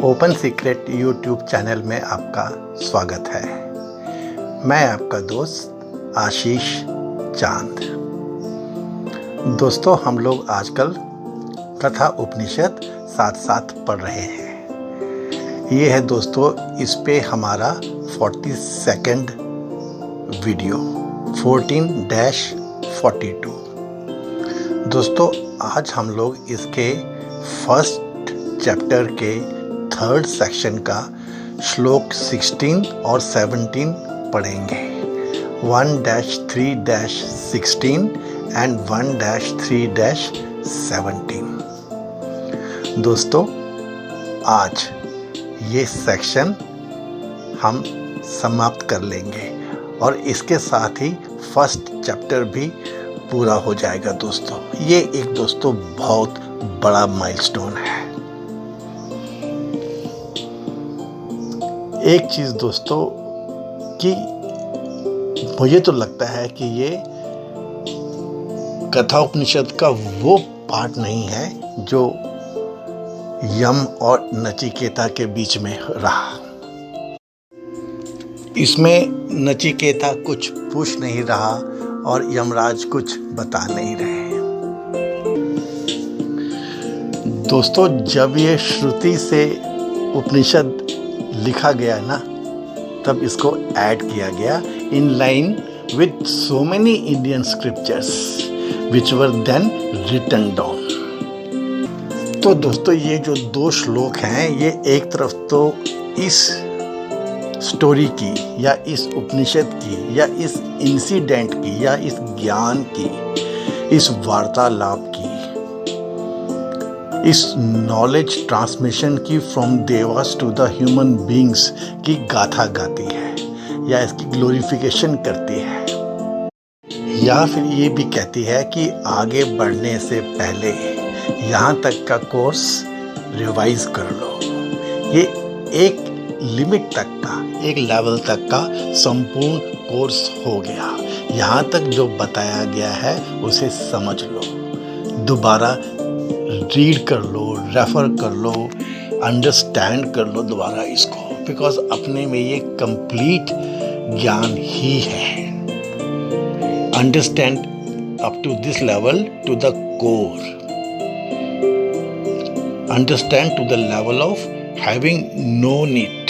Open secret YouTube channel में आपका स्वागत है। मैं आपका दोस्त आशीष चांद। दोस्तों, हम लोग आजकल कथा उपनिषद साथ साथ पढ़ रहे हैं। ये है दोस्तों, इस पे हमारा 42nd वीडियो 14-42। दोस्तों, आज हम लोग इसके फर्स्ट चैप्टर के थर्ड सेक्शन का श्लोक 16 और 17 पढ़ेंगे। 1-3-16 एंड 1-3-17। दोस्तों, आज ये सेक्शन हम समाप्त कर लेंगे और इसके साथ ही फर्स्ट चैप्टर भी पूरा हो जाएगा। दोस्तों, ये एक दोस्तों बहुत बड़ा माइलस्टोन है। एक चीज़ दोस्तों कि मुझे तो लगता है कि ये कथा उपनिषद का वो पार्ट नहीं है जो यम और नचिकेता के बीच में रहा। इसमें नचिकेता कुछ पूछ नहीं रहा और यमराज कुछ बता नहीं रहे। दोस्तों, जब ये श्रुति से उपनिषद लिखा गया ना, तब इसको ऐड किया गया in line with so many Indian scriptures which were then written down. तो दोस्तों, ये जो दो श्लोक हैं, ये एक तरफ तो इस स्टोरी की या इस उपनिषद की या इस इंसिडेंट की या इस ज्ञान की, इस वार्तालाप की, इस नॉलेज ट्रांसमिशन की फ्रॉम देवास टू द ह्यूमन बीइंग्स की गाथा गाती है या इसकी ग्लोरिफिकेशन करती है, या फिर ये भी कहती है कि आगे बढ़ने से पहले यहाँ तक का कोर्स रिवाइज कर लो। ये एक लिमिट तक का, एक लेवल तक का संपूर्ण कोर्स हो गया। यहाँ तक जो बताया गया है उसे समझ लो, दोबारा रीड कर लो, रेफर कर लो, अंडरस्टैंड कर लो दोबारा इसको, बिकॉज अपने में ये कंप्लीट ज्ञान ही है। Understand up to this level to the core, understand to the level of having known it.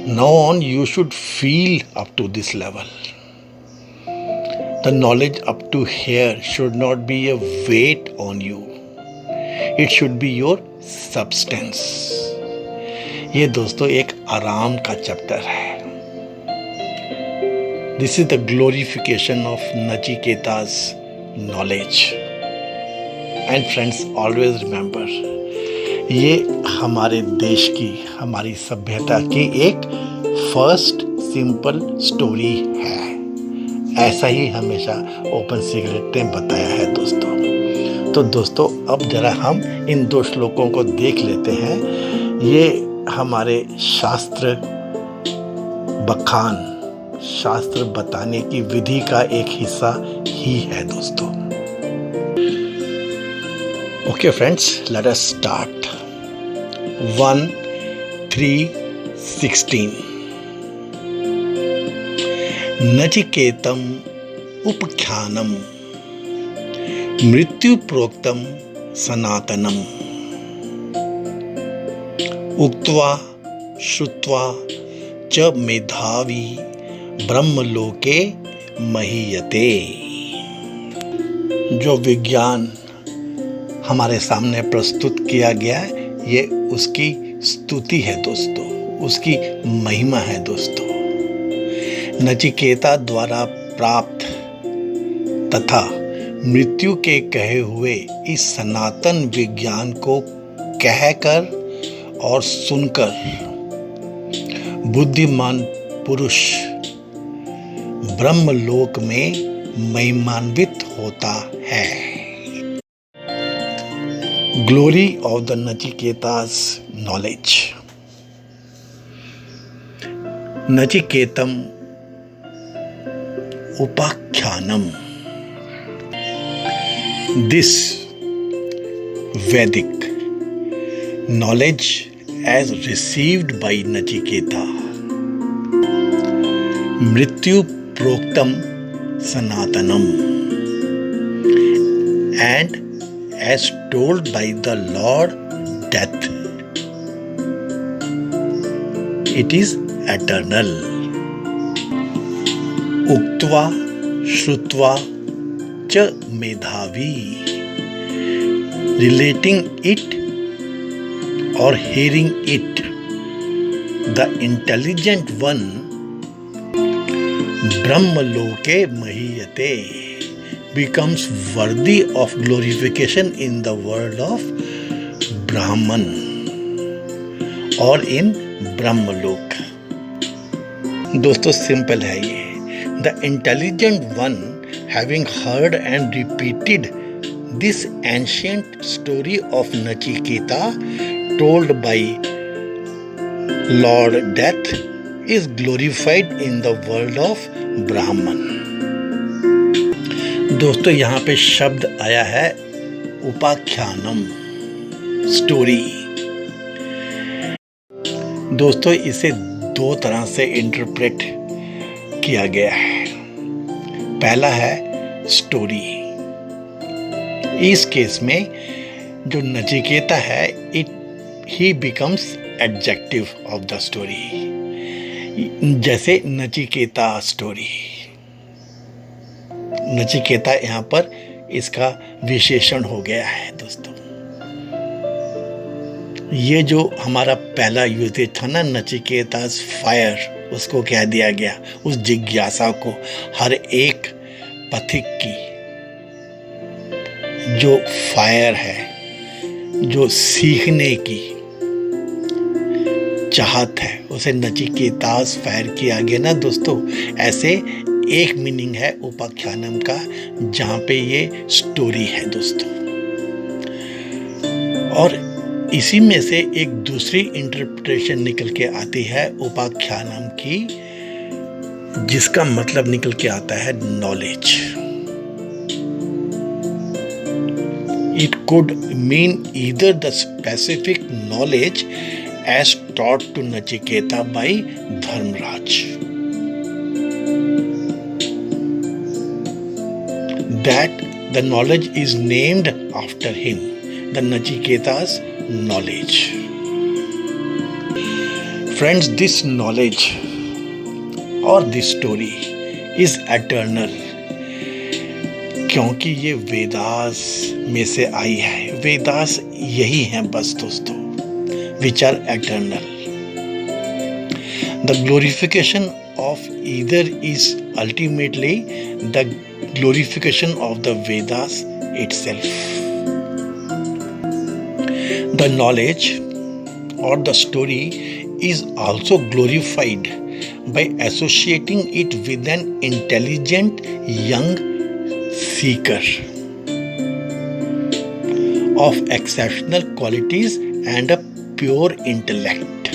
Now on you should feel up to this level. The knowledge up to here should not be a weight on you. It should be your substance. ये दोस्तों एक आराम का chapter है। This is the glorification of Nachiketa's knowledge. And friends, always remember, ये हमारे देश की, हमारी सभ्यता की एक फर्स्ट सिंपल स्टोरी है। ऐसा ही हमेशा ओपन सीक्रेट ने बताया है दोस्तों। तो दोस्तों, अब जरा हम इन दो श्लोकों को देख लेते हैं। ये हमारे शास्त्र बखान, शास्त्र बताने की विधि का एक हिस्सा ही है दोस्तों। Okay friends, let us start. 1-3-16। नचिकेतम उपख्यानम मृत्यु प्रोक्तम सनातनम उक्त्वा श्रुत्वा च मेधावी ब्रह्मलोके महीयते। जो विज्ञान हमारे सामने प्रस्तुत किया गया है, ये उसकी स्तुति है दोस्तों, उसकी महिमा है दोस्तों। नचिकेता द्वारा प्राप्त तथा मृत्यु के कहे हुए इस सनातन विज्ञान को कहकर और सुनकर बुद्धिमान पुरुष ब्रह्मलोक में महिमान्वित होता है। Glory of the Nachiketa's knowledge. Nachiketam Upakhyanam. This Vedic knowledge as received by Nachiketa. Mrityu proktam sanatanam, and as told by the Lord, death, it is eternal. Uktva shrutva cha medhavi, relating it or hearing it, the intelligent one Brahmaloke mahiyate becomes worthy of glorification in the world of Brahman or in Brahmalok. दोस्तों simple है ये. The intelligent one, having heard and repeated this ancient story of Nachiketa told by Lord Death, is glorified in the world of Brahman. दोस्तों यहाँ पे शब्द आया है उपाख्यानम, story. दोस्तों इसे दो तरह से इंटरप्रेट किया गया है. पहला है स्टोरी. इस केस में जो नचिकेता है, ही becomes adjective of the story, जैसे नचिकेता स्टोरी. नचिकेता यहाँ पर इसका विशेषण हो गया है. दोस्तों ये जो हमारा पहला यूसेज था ना, नचिकेता फायर, उसको कह दिया गया उस जिज्ञासा को, हर एक पथिक की जो फायर है, जो सीखने की चाहत है, उसे नचिकेतास फायर किया गया ना दोस्तों. ऐसे एक मीनिंग है उपाख्यानम का, जहाँ पे ये स्टोरी है दोस्तों. और इसी में से एक दूसरी इंटरप्रिटेशन निकल के आती है उपाख्यानम की, जिसका मतलब निकल के आता है knowledge. It could mean either the specific knowledge as taught to Nachiketa by Dharmaraj, that the knowledge is named after him, the Nachiketa's knowledge. Friends, this knowledge or this story is eternal, क्योंकि ये वेदास में से आई है. वेदास यही हैं बस दोस्तों, which are eternal. The glorification of either is ultimately the glorification of the Vedas itself. The knowledge or the story is also glorified by associating it with an intelligent young seeker of exceptional qualities and a pure intellect.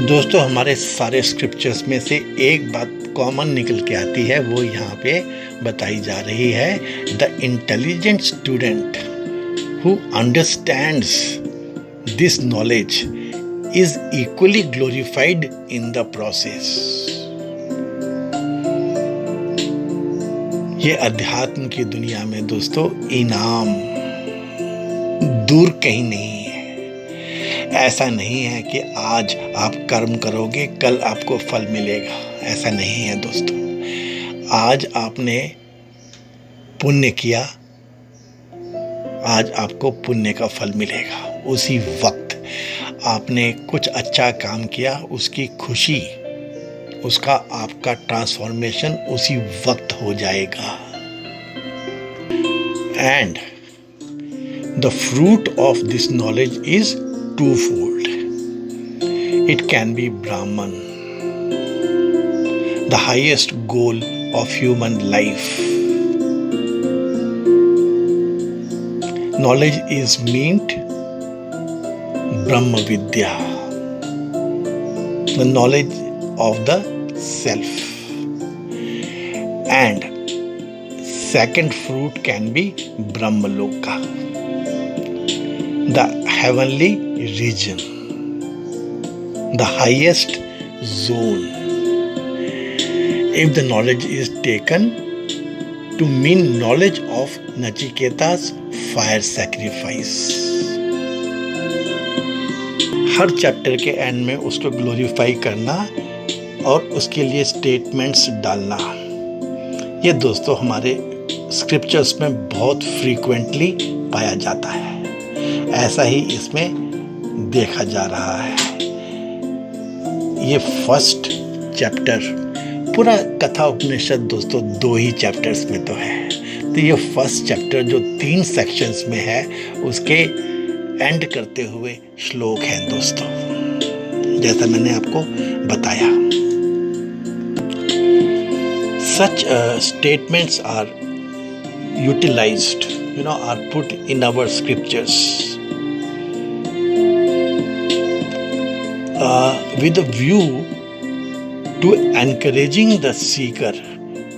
दोस्तों हमारे सारे scriptures में से एक बात common निकल के आती है, वो यहाँ पे बताई जा रही है. The intelligent student who understands this knowledge is equally glorified in the process. ये अध्यात्म की दुनिया में दोस्तों इनाम दूर कहीं नहीं. ऐसा नहीं है कि आज आप कर्म करोगे कल आपको फल मिलेगा, ऐसा नहीं है दोस्तों. आज आपने पुण्य किया, आज आपको पुण्य का फल मिलेगा. उसी वक्त आपने कुछ अच्छा काम किया, उसकी खुशी, उसका आपका ट्रांसफॉर्मेशन उसी वक्त हो जाएगा. And the fruit of this knowledge is twofold. It can be Brahman, the highest goal of human life. Knowledge is meant Brahma Vidya, the knowledge of the self. And second fruit can be Brahmaloka, the heavenly region, the highest zone. If the knowledge is taken to mean knowledge of Nachiketa's fire sacrifice. Her chapter के and में उसको glorify करना और उसके लिए statements डालना, ये दोस्तों हमारे स्क्रिप्चर्स में बहुत फ्रीक्वेंटली पाया जाता है। ऐसा ही इसमें देखा जा रहा है। ये फर्स्ट चैप्टर, पूरा कथा उपनिषद दोस्तों 2 ही चैप्टर्स में तो है, तो ये फर्स्ट चैप्टर जो 3 सेक्शंस में है उसके एंड करते हुए श्लोक हैं दोस्तों, जैसा मैंने आपको बताया। Such statements are utilized, are put in our scriptures with a view to encouraging the seeker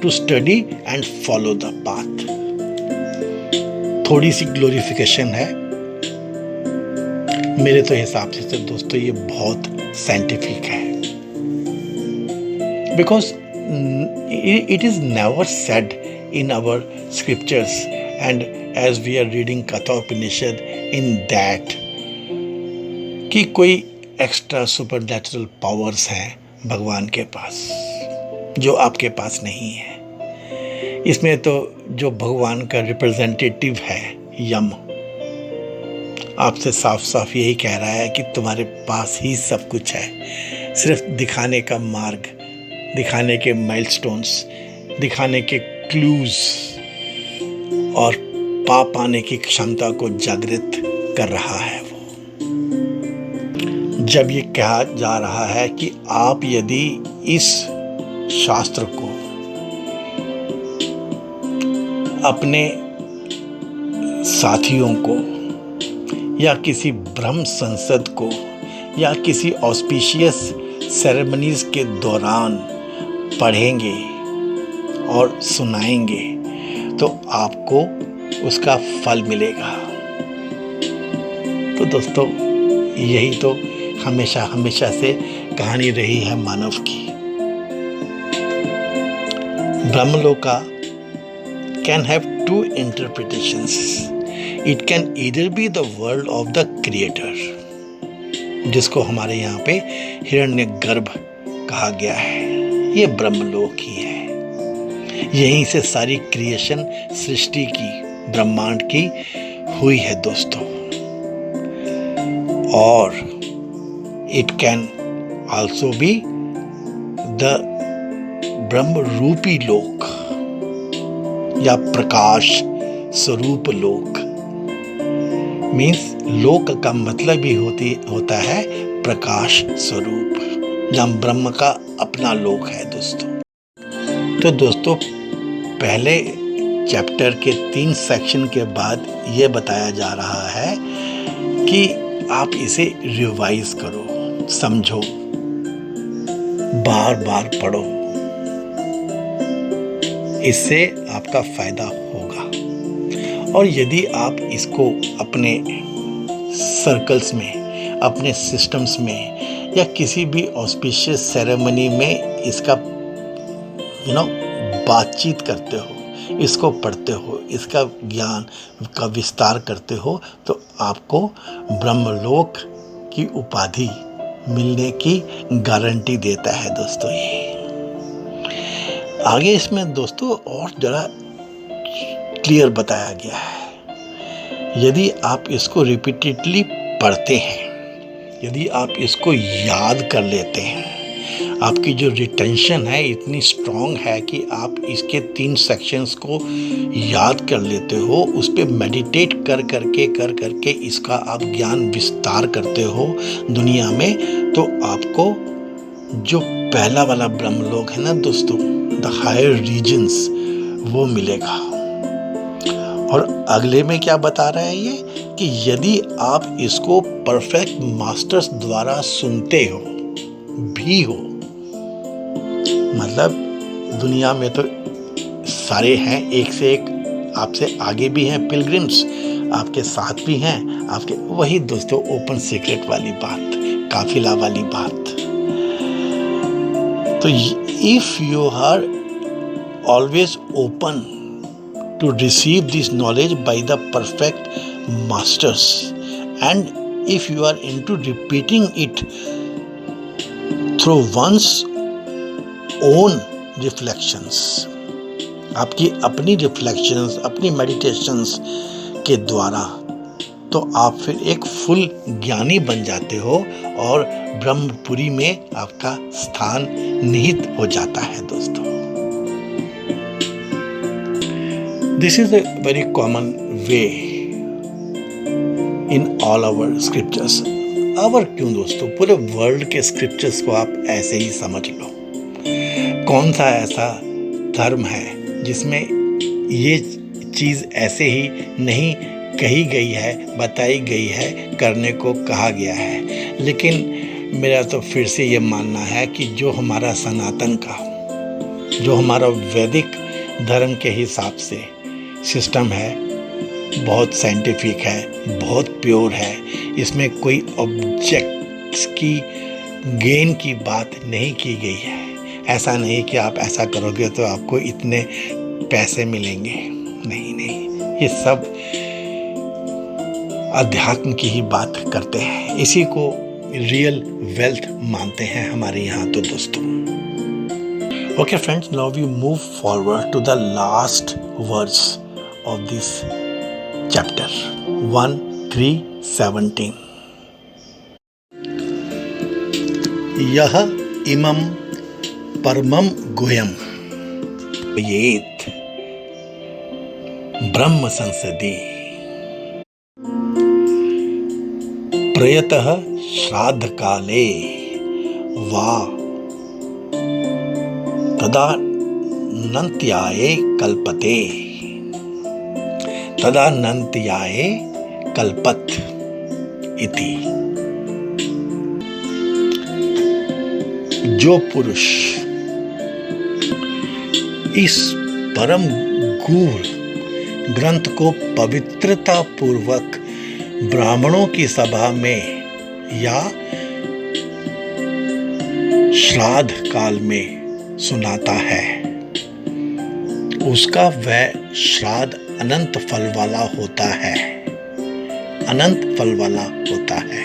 to study and follow the path. थोड़ी सी ग्लोरिफिकेशन है मेरे तो हिसाब से तो दोस्तों ये बहुत साइंटिफिक है, because it is never said in our scriptures, and as we are reading Katha Upanishad in that कि कोई एक्स्ट्रा सुपरनैचुरल पावर्स हैं भगवान के पास जो आपके पास नहीं है। इसमें तो जो भगवान का रिप्रेजेंटेटिव है यम, आपसे साफ साफ यही कह रहा है कि तुम्हारे पास ही सब कुछ है, सिर्फ दिखाने का मार्ग, दिखाने के माइलस्टोन्स, दिखाने के क्लूज और पाने की क्षमता को जागृत कर रहा है वो। जब ये कहा जा रहा है कि आप यदि इस शास्त्र को अपने साथियों को या किसी ब्रह्म संसद को या किसी ऑस्पिशियस सेरेमनीज के दौरान पढ़ेंगे और सुनाएंगे तो आपको उसका फल मिलेगा। तो दोस्तों यही तो हमेशा से कहानी रही है मानव की। ब्रह्मलोका can have 2 interpretations. It can either be the world of the creator, जिसको हमारे यहाँ पे हिरण्यगर्भ कहा गया है, ये ब्रह्मलोक ही है। यहीं से सारी क्रिएशन सृष्टि की, ब्रह्मांड की हुई है दोस्तों। और it can also be the ब्रह्म रूपी लोक या प्रकाश स्वरूप लोक। मीन्स लोक का मतलब ही होता है प्रकाश स्वरूप, जहाँ ब्रह्म का अपना लोक है दोस्तों। तो दोस्तों पहले चैप्टर के 3 सेक्शन के बाद ये बताया जा रहा है कि आप इसे रिवाइज करो, समझो, बार बार पढ़ो, इससे आपका फायदा होगा। और यदि आप इसको अपने सर्कल्स में, अपने सिस्टम्स में या किसी भी ऑस्पिशियस सेरेमनी में इसका बातचीत करते हो, इसको पढ़ते हो, इसका ज्ञान का विस्तार करते हो, तो आपको ब्रह्मलोक की उपाधि मिलने की गारंटी देता है दोस्तों। ये आगे इसमें दोस्तों और जरा क्लियर बताया गया है। यदि आप इसको रिपीटेडली पढ़ते हैं, यदि आप इसको याद कर लेते हैं, आपकी जो रिटेंशन है इतनी स्ट्रॉन्ग है कि आप इसके 3 सेक्शंस को याद कर लेते हो, उस पर मेडिटेट कर करके इसका आप ज्ञान विस्तार करते हो दुनिया में, तो आपको जो पहला वाला ब्रह्मलोक है ना दोस्तों, द हायर रीजन्स, वो मिलेगा। और अगले में क्या बता रहा है ये कि यदि आप इसको परफेक्ट मास्टर्स द्वारा सुनते हो भी हो, मतलब दुनिया में तो सारे हैं, एक से एक आपसे आगे भी हैं, पिलग्रिम्स आपके साथ भी हैं, आपके वही दोस्तों ओपन सीक्रेट वाली बात, काफिला वाली बात। तो if you are always open to receive this knowledge by the perfect masters and if you are into repeating it through one's own reflections, आपकी अपनी रिफ्लेक्शंस, अपनी मेडिटेशंस के द्वारा, तो आप फिर एक फुल ज्ञानी बन जाते हो और ब्रह्मपुरी में आपका स्थान निहित हो जाता है दोस्तों। This is a very common way in all our scriptures. Our क्यों दोस्तों, पूरे वर्ल्ड के स्क्रिप्चर्स को आप ऐसे ही समझ लो। कौन सा ऐसा धर्म है जिसमें ये चीज़ ऐसे ही नहीं कही गई है, बताई गई है, करने को कहा गया है। लेकिन मेरा तो फिर से ये मानना है कि जो हमारा सनातन का, जो हमारा वैदिक धर्म के हिसाब से सिस्टम है, बहुत साइंटिफिक है, बहुत प्योर है। इसमें कोई ऑब्जेक्ट्स की गेन की बात नहीं की गई है। ऐसा नहीं कि आप ऐसा करोगे तो आपको इतने पैसे मिलेंगे, नहीं नहीं, ये सब अध्यात्म की ही बात करते हैं। इसी को रियल वेल्थ मानते हैं हमारे यहाँ तो दोस्तों। Okay friends, now we move forward to the last words of this chapter 1:3-17। यह इमं परमं गुह्यं येत ब्रह्म संसदि प्रयतः श्राद्ध काले वा तदानन्त्याये कल्पते, तदानन्त्याये कल्पत इति। जो पुरुष इस परम गूढ़ ग्रंथ को पवित्रता पूर्वक ब्राह्मणों की सभा में या श्राद्ध काल में सुनाता है, उसका वह श्राद्ध अनंत फल वाला होता है, अनंत फल वाला होता है।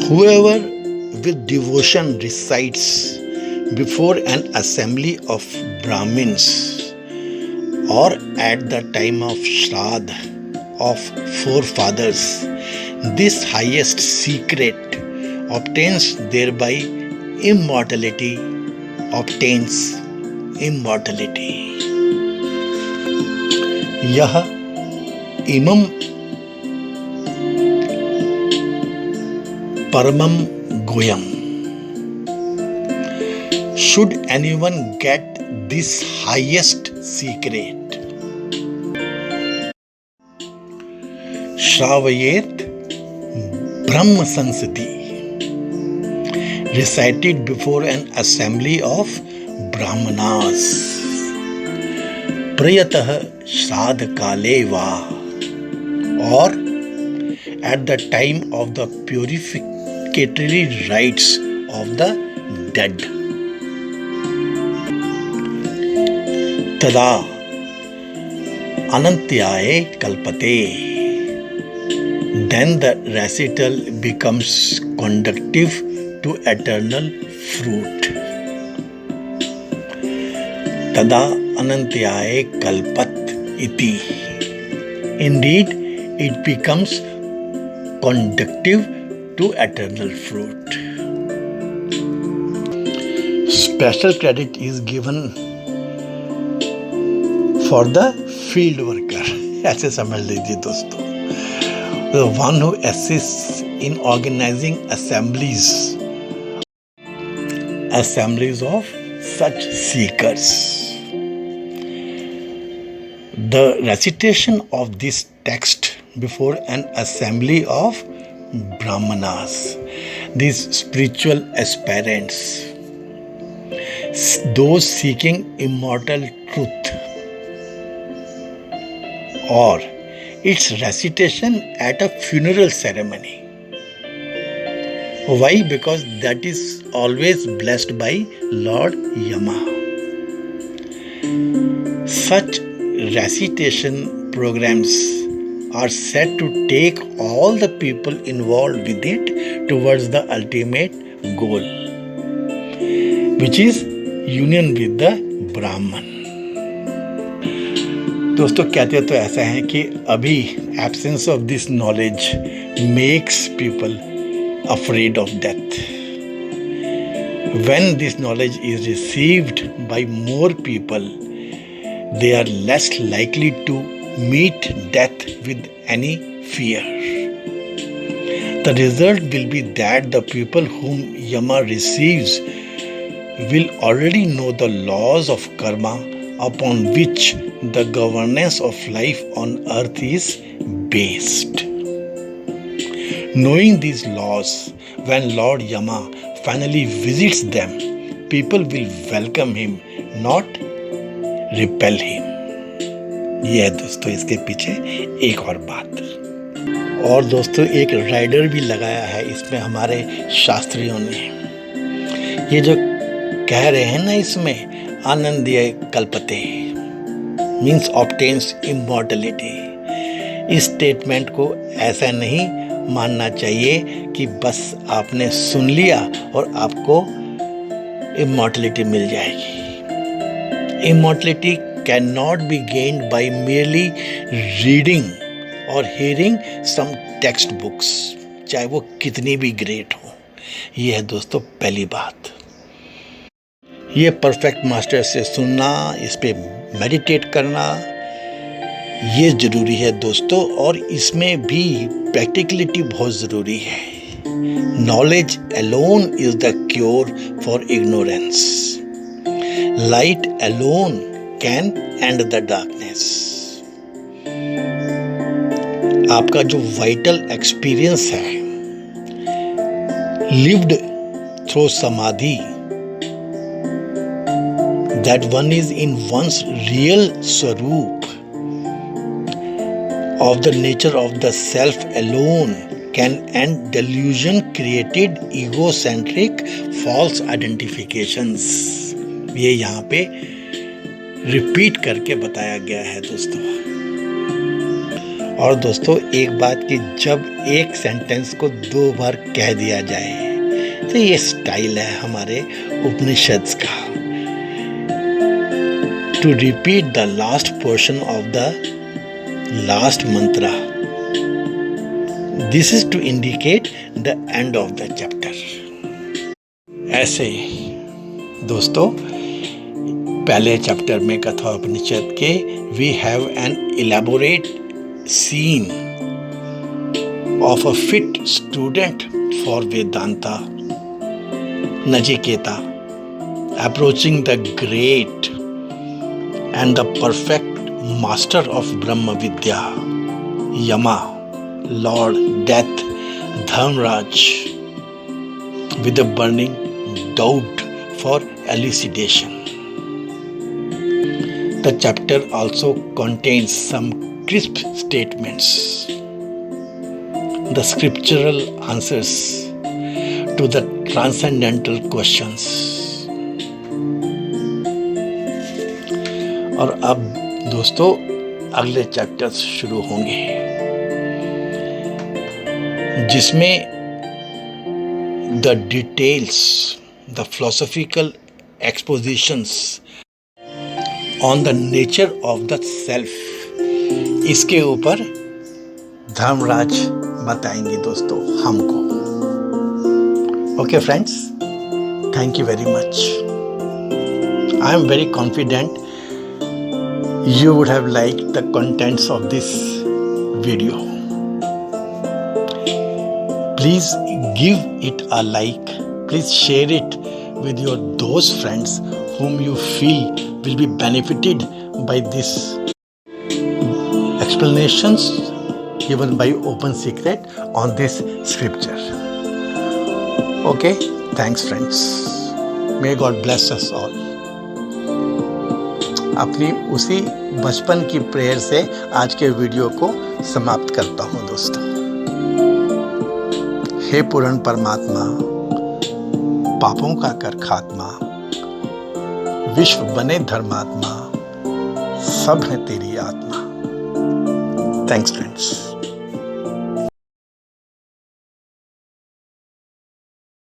Whoever with devotion recites before an assembly of Brahmins or at the time of Shraddha of forefathers, this highest secret obtains thereby immortality, obtains immortality. यह इमं परमं गुह्यं. Should anyone get this highest secret, श्रावयेत Brahma संसदि, recited before an assembly of brahmanas, prayatah श्राद्ध काले वा, or at the time of the purificatory rites of the dead. तदा अनंत्याये कल्पते, then the recital becomes conducive to eternal fruit. तदा अनंत्याये कल्पत इति. Indeed, it becomes conducive to eternal fruit. Special credit is given for the field worker. ऐसे समझ लीजिए दोस्तों. The one who assists in organizing assemblies of such seekers. The recitation of this text before an assembly of brahmanas, these spiritual aspirants, those seeking immortal truth, or its recitation at a funeral ceremony. Why? Because that is always blessed by Lord Yama. Such recitation programs are said to take all the people involved with it towards the ultimate goal, which is union with the Brahman. दोस्तों कहते तो ऐसा है कि अभी absence of this knowledge makes people afraid of death. When this knowledge is received by more people, they are less likely to meet death with any fear. The result will be that the people whom Yama receives will already know the laws of karma upon which the governance of life on earth is based. Knowing these laws, when Lord Yama finally visits them, people will welcome him, not repel him. यह दोस्तों इसके पीछे एक और बात। और दोस्तों एक राइडर भी लगाया है इसमें हमारे शास्त्रियों ने। ये जो कह रहे हैं ना इसमें आनंदीय कल्पते मीन्स ऑब्टेन्स इमॉर्टलिटी, इस स्टेटमेंट को ऐसा नहीं मानना चाहिए कि बस आपने सुन लिया और आपको इमॉर्टलिटी मिल जाएगी। Immortality can not be gained by merely reading और hearing some टेक्स्ट बुक्स, चाहे वो कितनी भी ग्रेट हो। ये है दोस्तों पहली बात। ये परफेक्ट मास्टर से सुनना, इस पे मेडिटेट करना, ये ज़रूरी है दोस्तों। और इसमें भी प्रैक्टिकलिटी बहुत ज़रूरी है। Knowledge alone is the cure for ignorance. Light alone can end the darkness. आपका जो वाइटल एक्सपीरियंस है lived through samadhi, that one is in one's real swaroop of the nature of the self alone can end delusion created egocentric false identifications. ये यहाँ पे repeat करके बताया गया है दोस्तों। और दोस्तों एक बात कि जब एक सेंटेंस को 2 बार कह दिया जाए तो ये स्टाइल है हमारे उपनिषद्स का, to repeat the last portion of the last mantra. This is to indicate the end of the chapter. ऐसे दोस्तों पहले चैप्टर में कठोपनिषद के we have an elaborate scene of a fit student for Vedanta, Nachiketa, approaching the great and the perfect master of Brahma Vidya, Yama, Lord Death, Dharmraj, with a burning doubt for elucidation. The chapter also contains some crisp statements, the scriptural answers to the transcendental questions. और अब दोस्तों अगले chapters शुरू होंगे जिसमें the details, the philosophical expositions on the nature of the self, इसके ऊपर धर्मराज बताएंगे दोस्तों हमको। Okay friends, thank you very much. I am very confident you would have liked the contents of this video. Please give it a like. Please share it with your those friends whom you feel will be benefited by this explanations given by Open Secret on this scripture. Okay, thanks friends. May God bless us all. अपनी उसी बचपन की prayer से आज के video को समाप्त करता हूँ दोस्तों। हे पूर्ण परमात्मा, पापों का कर खात्मा, विश्व बने धर्मात्मा, सब है तेरी आत्मा। Thanks friends.